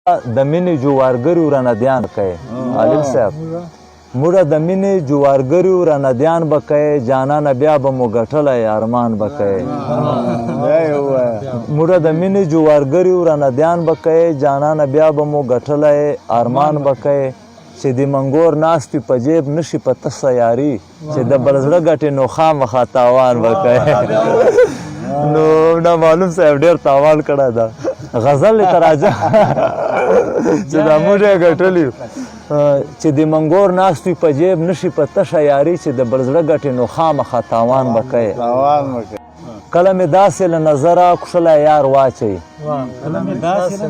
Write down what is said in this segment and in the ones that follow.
د مینې جوارګرو رانه دیان کوي عالم صاحب موږ د مینې جوارګرو رانه دیان به کوي جانانه بیا به مو ګټلی ارمان به کوي موږ د مینې جوارګرو رانه دیان به کوي جانانه بیا به مو ګټلی ارمان به کوي چې د منګور ناست وي په جیب نشي په تسه یاري چې د بل زړه ګټې نو خامخا تاوان به کوي نو نه معلوم صاحب ډېر تاوان کړی ده غزل ته راځه چې دا موږ یې ګټلي چې د منګور ناست وي په جیب نشي په تشه یاري چې د بل زړه ګټې نو خامخا تاوان به کوي کله مې داسې له نظره کوښلی یار واچوي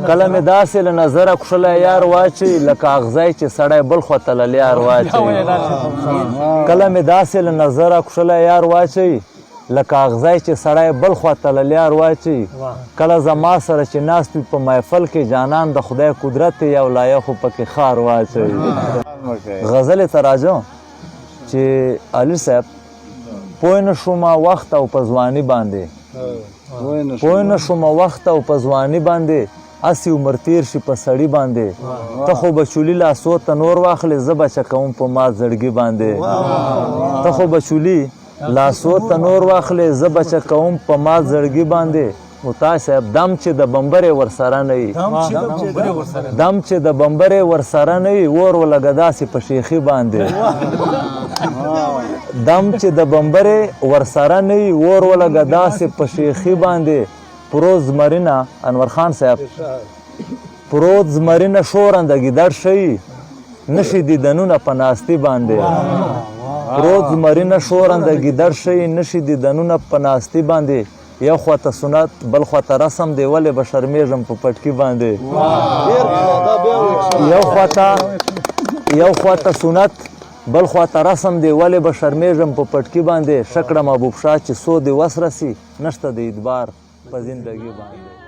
کله مې داسې له نظره کوښلی یار واچوي لکه اغزی چې سړی بل خواته له لیار واچوي کله مې داسې له نظره کوښلی یار واچوي لکه اغزی چې سړی بل خواته له لیار واچوي کله زما سره چې ناست وي په محفل کې جانان د خدای قدرت یو لایه خو پکې خار واچوي غزلې ته راځم چې علي صاحب پوه نه شومه وخت او په ځواني باندې پوه نه شومه وخت او په ځواني باندې هسې عمر تیر شي په سړي باندې ته خو به چولي لاسو ته نور واخلې زه به چکوم په مات زړګي باندې ته خو به چولي لاسو ته نور واخلې زه به چکوم په مات زړګي باندې او تا صاحب دم چې د بمبرې ورسره نه وي دم چې د بمبرې ورسره نه وي اور ولګه داسې په شیخي باندې دم چې د بمبرې ورسره نه وي اور ولګه داسې په شیخي باندې پروت زمرینه انور خان صاحب پروت زمرینه شورنده ګیدړ شوي نشي دیدنونه په ناستي باندې پروت زمرینه شورنده ګیدړ شوي نشي دیدنونه په ناستي باندې یو خواته سنت بل خواته رسم دی ولې به شرمېږم په پټکي باندې یو خواته سنت بل خواته رسم دی ولې به شرمېږم په پټکي باندې شکړه محبوب شاه چې څو دې وس رسي نشته د اعتبار په زندګي باندې